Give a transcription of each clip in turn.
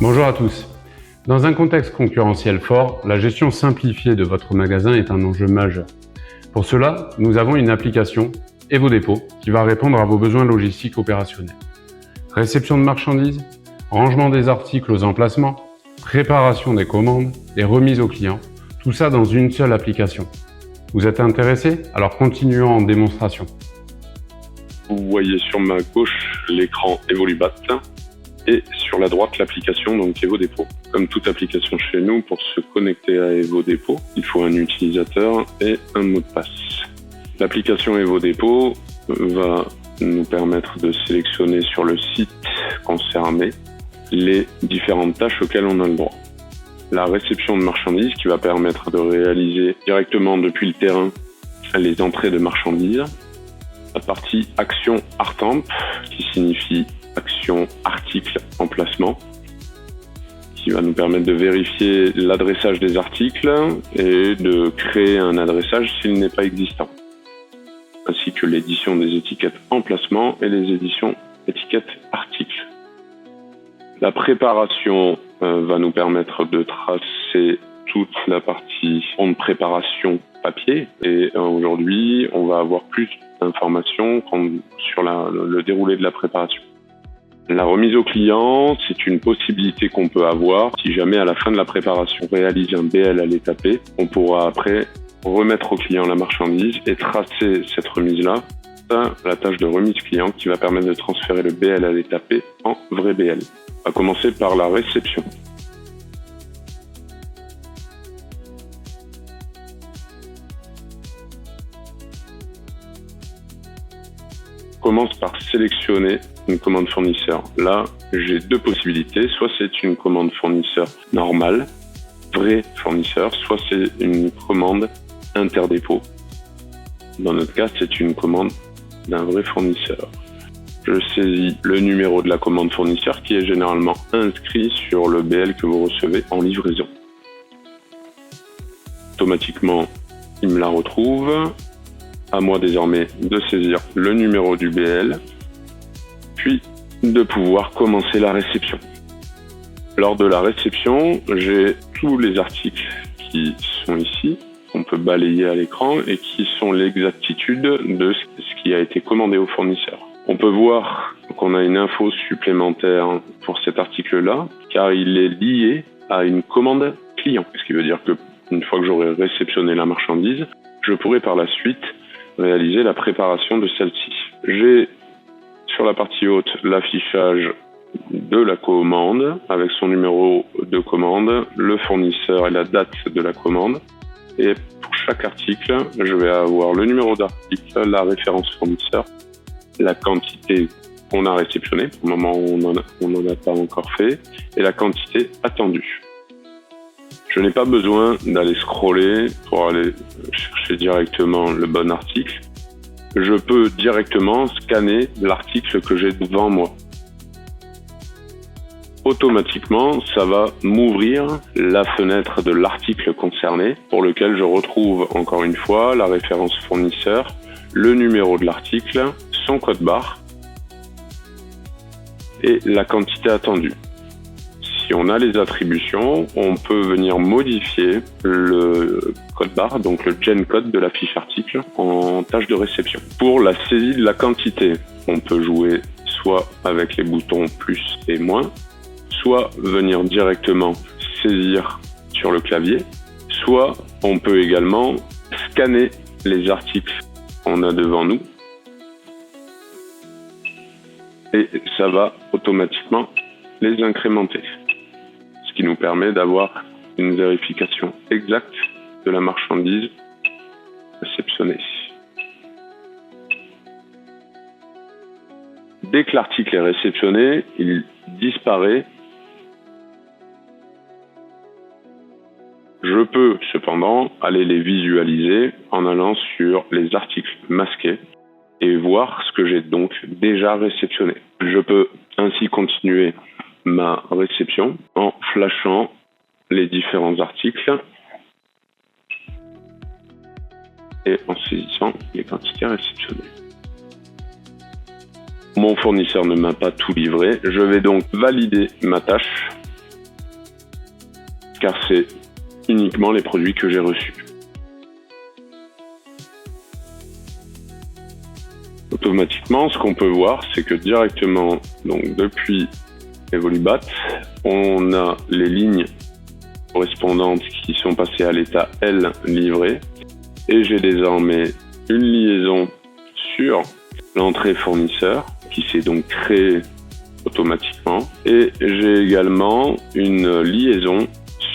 Bonjour à tous. Dans un contexte concurrentiel fort, la gestion simplifiée de votre magasin est un enjeu majeur. Pour cela, nous avons une application, EvoDépôt, qui va répondre à vos besoins logistiques opérationnels. Réception de marchandises, rangement des articles aux emplacements, préparation des commandes et remise aux clients, tout ça dans une seule application. Vous êtes intéressé? Alors continuons en démonstration. Vous voyez sur ma gauche l'écran Evolubat et sur la droite l'application donc EvoDépôt. Comme toute application chez nous, pour se connecter à EvoDépôt, il faut un utilisateur et un mot de passe. L'application EvoDépôt va nous permettre de sélectionner sur le site concerné les différentes tâches auxquelles on a le droit. La réception de marchandises qui va permettre de réaliser directement depuis le terrain les entrées de marchandises. La partie action ARTEMP qui signifie action article emplacement, qui va nous permettre de vérifier l'adressage des articles et de créer un adressage s'il n'est pas existant, ainsi que l'édition des étiquettes emplacement et les éditions étiquettes articles. La préparation va nous permettre de tracer toute la partie en préparation papier et aujourd'hui on va avoir plus d'informations sur le déroulé de la préparation. La remise au client, c'est une possibilité qu'on peut avoir. Si jamais à la fin de la préparation on réalise un BL à l'étape P, on pourra après remettre au client la marchandise et tracer cette remise-là. La tâche de remise client qui va permettre de transférer le BL à l'étape P en vrai BL. On va commencer par la réception. On commence par sélectionner une commande fournisseur. Là, j'ai deux possibilités. Soit c'est une commande fournisseur normale, vrai fournisseur, soit c'est une commande interdépôt. Dans notre cas, c'est une commande d'un vrai fournisseur. Je saisis le numéro de la commande fournisseur qui est généralement inscrit sur le BL que vous recevez en livraison. Automatiquement, il me la retrouve. À moi désormais de saisir le numéro du BL, puis de pouvoir commencer la réception. Lors de la réception, j'ai tous les articles qui sont ici, qu'on peut balayer à l'écran et qui sont l'exactitude de ce qui a été commandé au fournisseur. On peut voir qu'on a une info supplémentaire pour cet article-là, car il est lié à une commande client. Ce qui veut dire qu'une fois que j'aurai réceptionné la marchandise, je pourrai par la suite réaliser la préparation de celle-ci. J'ai sur la partie haute l'affichage de la commande avec son numéro de commande, le fournisseur et la date de la commande. Et pour chaque article, je vais avoir le numéro d'article, la référence fournisseur, la quantité qu'on a réceptionnée, pour le moment où on n'en a pas encore fait, et la quantité attendue. Je n'ai pas besoin d'aller scroller pour aller chercher directement le bon article. Je peux directement scanner l'article que j'ai devant moi. Automatiquement, ça va m'ouvrir la fenêtre de l'article concerné pour lequel je retrouve encore une fois la référence fournisseur, le numéro de l'article, son code barre et la quantité attendue. Si on a les attributions, on peut venir modifier le code barre, donc le gen code de la fiche article en tâche de réception. Pour la saisie de la quantité, on peut jouer soit avec les boutons plus et moins, soit venir directement saisir sur le clavier, soit on peut également scanner les articles qu'on a devant nous et ça va automatiquement les incrémenter. Ce qui nous permet d'avoir une vérification exacte de la marchandise réceptionnée. Dès que l'article est réceptionné, il disparaît. Je peux cependant aller les visualiser en allant sur les articles masqués et voir ce que j'ai donc déjà réceptionné. Je peux ainsi continuer ma réception en flashant les différents articles et en saisissant les quantités réceptionnées. Mon fournisseur ne m'a pas tout livré. Je vais donc valider ma tâche car c'est uniquement les produits que j'ai reçus. Automatiquement, ce qu'on peut voir, c'est que directement, donc depuis Evolubat, on a les lignes correspondantes qui sont passées à l'état L livré, et j'ai désormais une liaison sur l'entrée fournisseur qui s'est donc créée automatiquement, et j'ai également une liaison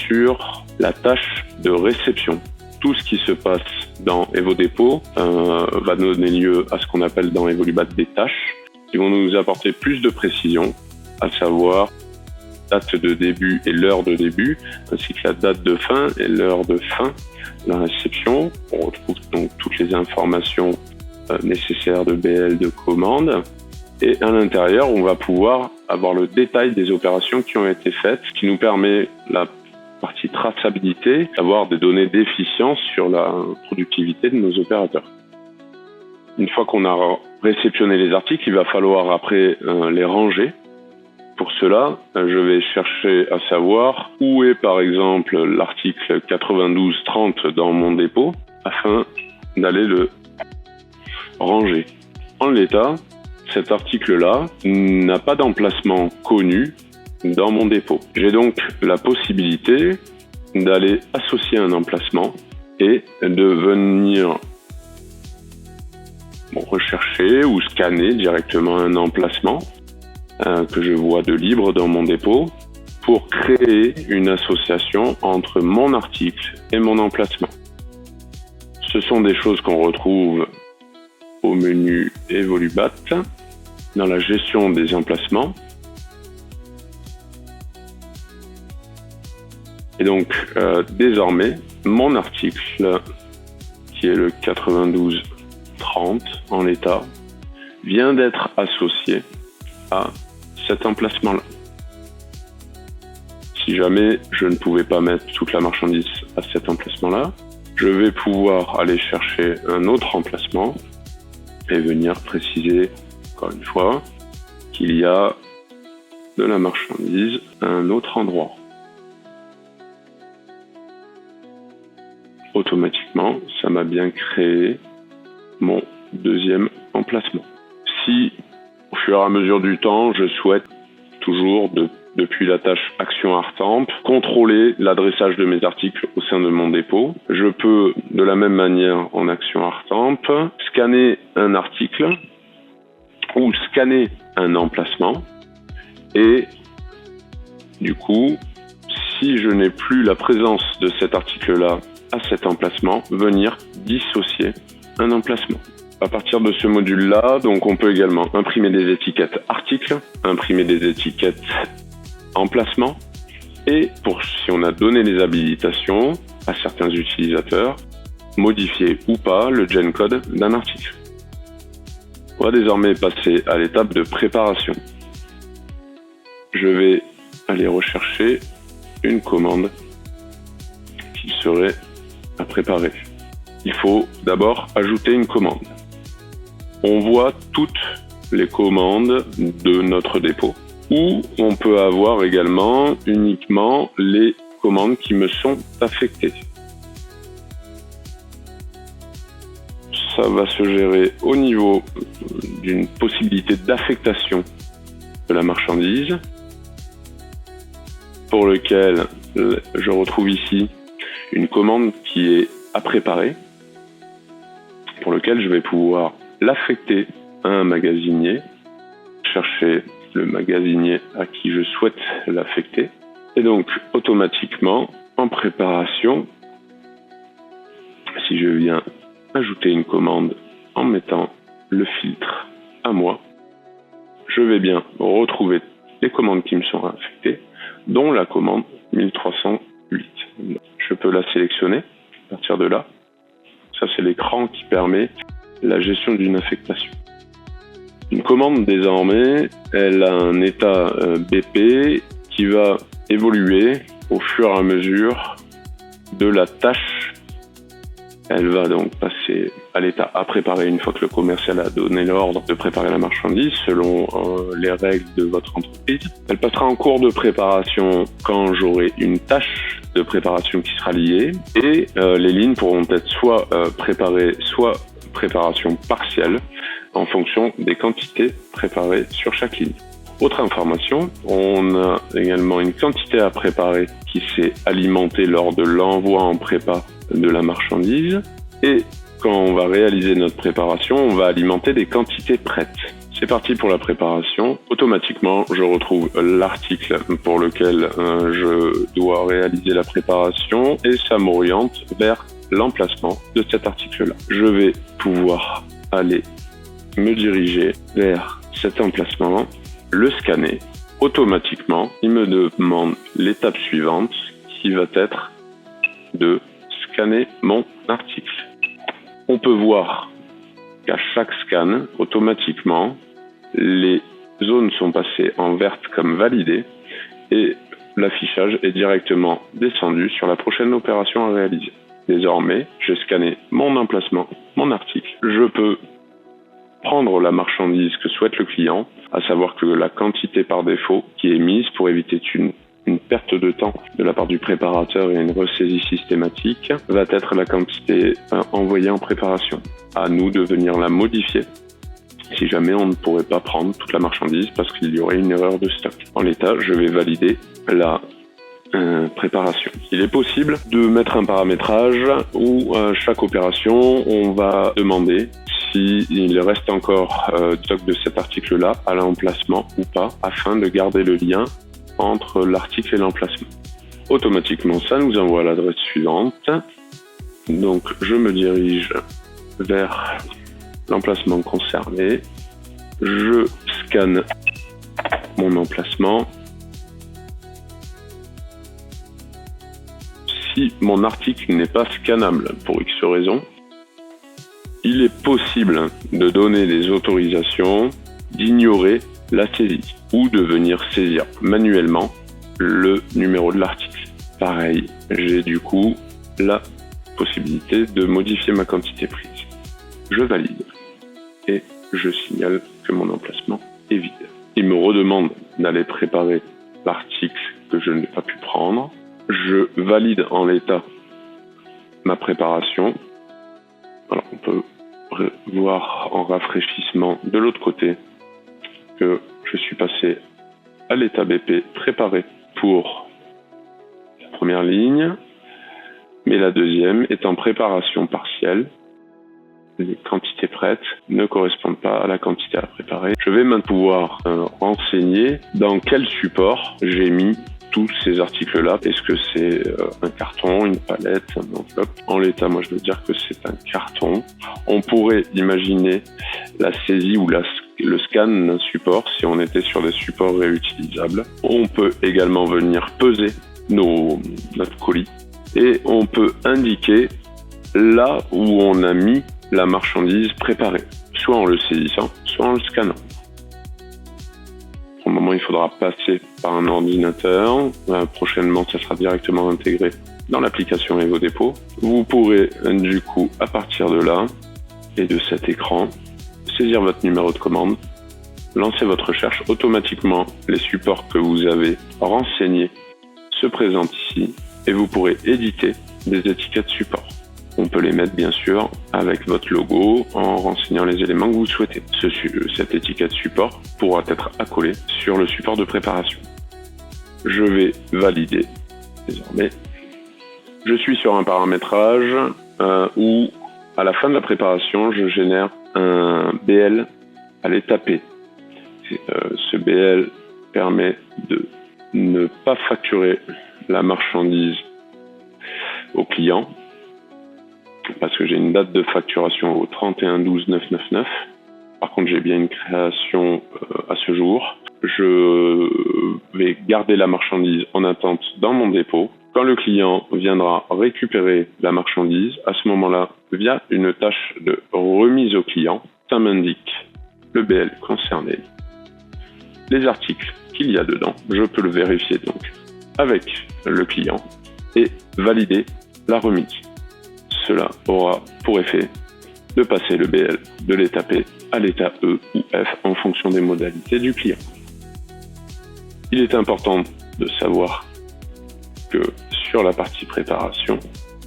sur la tâche de réception. Tout ce qui se passe dans EvoDépôt va donner lieu à ce qu'on appelle dans Evolubat des tâches qui vont nous apporter plus de précision, à savoir date de début et l'heure de début, ainsi que la date de fin et l'heure de fin de la réception. On retrouve donc toutes les informations nécessaires de BL de commande. Et à l'intérieur, on va pouvoir avoir le détail des opérations qui ont été faites, ce qui nous permet la partie traçabilité, d'avoir des données d'efficience sur la productivité de nos opérateurs. Une fois qu'on a réceptionné les articles, il va falloir après les ranger. Pour cela, je vais chercher à savoir où est par exemple l'article 9230 dans mon dépôt afin d'aller le ranger. En l'état, cet article-là n'a pas d'emplacement connu dans mon dépôt. J'ai donc la possibilité d'aller associer un emplacement et de venir rechercher ou scanner directement un emplacement que je vois de libre dans mon dépôt pour créer une association entre mon article et mon emplacement. Ce sont des choses qu'on retrouve au menu Evolubat dans la gestion des emplacements. Et donc, désormais, mon article, qui est le 9230 en l'état, vient d'être associé à cet emplacement-là. Si jamais je ne pouvais pas mettre toute la marchandise à cet emplacement-là, je vais pouvoir aller chercher un autre emplacement et venir préciser, encore une fois, qu'il y a de la marchandise à un autre endroit. Automatiquement, ça m'a bien créé mon deuxième emplacement. Si, au fur et à mesure du temps, je souhaite toujours, depuis la tâche Action Artemp, contrôler l'adressage de mes articles au sein de mon dépôt, je peux, de la même manière en Action Artemp, scanner un article ou scanner un emplacement et, du coup, si je n'ai plus la présence de cet article-là à cet emplacement, venir dissocier un emplacement. À partir de ce module-là, donc on peut également imprimer des étiquettes articles, imprimer des étiquettes emplacement, et si on a donné les habilitations à certains utilisateurs, modifier ou pas le GenCode d'un article. On va désormais passer à l'étape de préparation. Je vais aller rechercher une commande qui serait à préparer. Il faut d'abord ajouter une commande. On voit toutes les commandes de notre dépôt, ou on peut avoir également uniquement les commandes qui me sont affectées. Ça va se gérer au niveau d'une possibilité d'affectation de la marchandise, pour lequel je retrouve ici une commande qui est à préparer, pour lequel je vais pouvoir l'affecter à un magasinier, chercher le magasinier à qui je souhaite l'affecter, et donc automatiquement en préparation, si je viens ajouter une commande en mettant le filtre à moi, je vais bien retrouver les commandes qui me sont affectées, dont la commande 1308. Je peux la sélectionner à partir de là. Ça, c'est l'écran qui permet la gestion d'une affectation. Une commande, désormais, elle a un état BP qui va évoluer au fur et à mesure de la tâche Elle va donc passer à l'état à préparer une fois que le commercial a donné l'ordre de préparer la marchandise selon les règles de votre entreprise. Elle passera en cours de préparation quand j'aurai une tâche de préparation qui sera liée et les lignes pourront être soit préparées, soit préparation partielle en fonction des quantités préparées sur chaque ligne. Autre information, on a également une quantité à préparer qui s'est alimentée lors de l'envoi en prépa de la marchandise et quand on va réaliser notre préparation, on va alimenter des quantités prêtes. C'est parti pour la préparation. Automatiquement, je retrouve l'article pour lequel je dois réaliser la préparation et ça m'oriente vers l'emplacement de cet article-là. Je vais pouvoir aller me diriger vers cet emplacement, le scanner. Automatiquement, il me demande l'étape suivante qui va être de scanner mon article. On peut voir qu'à chaque scan, automatiquement, les zones sont passées en verte comme validées et l'affichage est directement descendu sur la prochaine opération à réaliser. Désormais, j'ai scanné mon emplacement, mon article. Je peux prendre la marchandise que souhaite le client, à savoir que la quantité par défaut qui est mise pour éviter une perte de temps de la part du préparateur et une ressaisie systématique va être la quantité envoyée en préparation. À nous de venir la modifier si jamais on ne pourrait pas prendre toute la marchandise parce qu'il y aurait une erreur de stock. En l'état, je vais valider la préparation. Il est possible de mettre un paramétrage où chaque opération, on va demander s'il reste encore stock de cet article-là à l'emplacement ou pas, afin de garder le lien entre l'article et l'emplacement. Automatiquement, ça nous envoie à l'adresse suivante. Donc, je me dirige vers l'emplacement concerné. Je scanne mon emplacement. Si mon article n'est pas scannable pour X raison, il est possible de donner des autorisations d'ignorer la saisie ou de venir saisir manuellement le numéro de l'article. Pareil, j'ai du coup la possibilité de modifier ma quantité prise. Je valide et je signale que mon emplacement est vide. Il me redemande d'aller préparer l'article que je n'ai pas pu prendre. Je valide en l'état ma préparation. Alors, on peut voir en rafraîchissement de l'autre côté que je suis passé à l'état BP préparé pour la première ligne, mais la deuxième est en préparation partielle. Les quantités prêtes ne correspondent pas à la quantité à préparer. Je vais maintenant pouvoir renseigner dans quel support j'ai mis tous ces articles-là. Est-ce que c'est un carton, une palette, un enveloppe? En l'état, moi, je veux dire que c'est un carton. On pourrait imaginer la saisie ou le scan d'un support si on était sur des supports réutilisables. On peut également venir peser notre colis et on peut indiquer là où on a mis la marchandise préparée, soit en le saisissant, soit en le scannant. Pour le moment, il faudra passer par un ordinateur. Prochainement, ça sera directement intégré dans l'application Evo Dépôt. Vous pourrez du coup, à partir de là et de cet écran, saisir votre numéro de commande, lancer votre recherche. Automatiquement, les supports que vous avez renseignés se présentent ici et vous pourrez éditer des étiquettes support. On peut les mettre bien sûr avec votre logo en renseignant les éléments que vous souhaitez. Cette étiquette support pourra être accolée sur le support de préparation. Je vais valider désormais. Je suis sur un paramétrage où à la fin de la préparation, je génère un BL à l'état P. Ce BL permet de ne pas facturer la marchandise au client parce que j'ai une date de facturation au 31/12/999. Par contre, j'ai bien une création à ce jour. Je vais garder la marchandise en attente dans mon dépôt. Quand le client viendra récupérer la marchandise, à ce moment-là, via une tâche de remise au client, ça m'indique le BL concerné, les articles qu'il y a dedans. Je peux le vérifier donc avec le client et valider la remise. Cela aura pour effet de passer le BL de l'état P à l'état E ou F en fonction des modalités du client. Il est important de savoir que sur la partie préparation,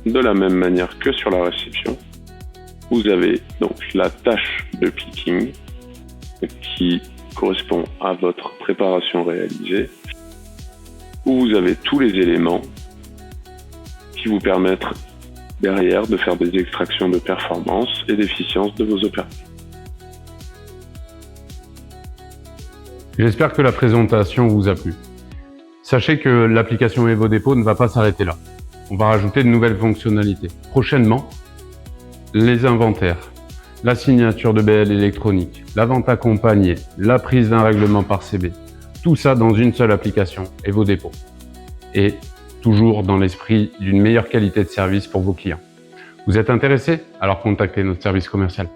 de la même manière que sur la réception, vous avez donc la tâche de picking qui correspond à votre préparation réalisée, où vous avez tous les éléments qui vous permettent derrière de faire des extractions de performance et d'efficience de vos opérations. J'espère que la présentation vous a plu. Sachez que l'application EvoDépôt ne va pas s'arrêter là. On va rajouter de nouvelles fonctionnalités. Prochainement, les inventaires, la signature de BL électronique, la vente accompagnée, la prise d'un règlement par CB. Tout ça dans une seule application, EvoDépôt. Et toujours dans l'esprit d'une meilleure qualité de service pour vos clients. Vous êtes intéressé? Alors contactez notre service commercial.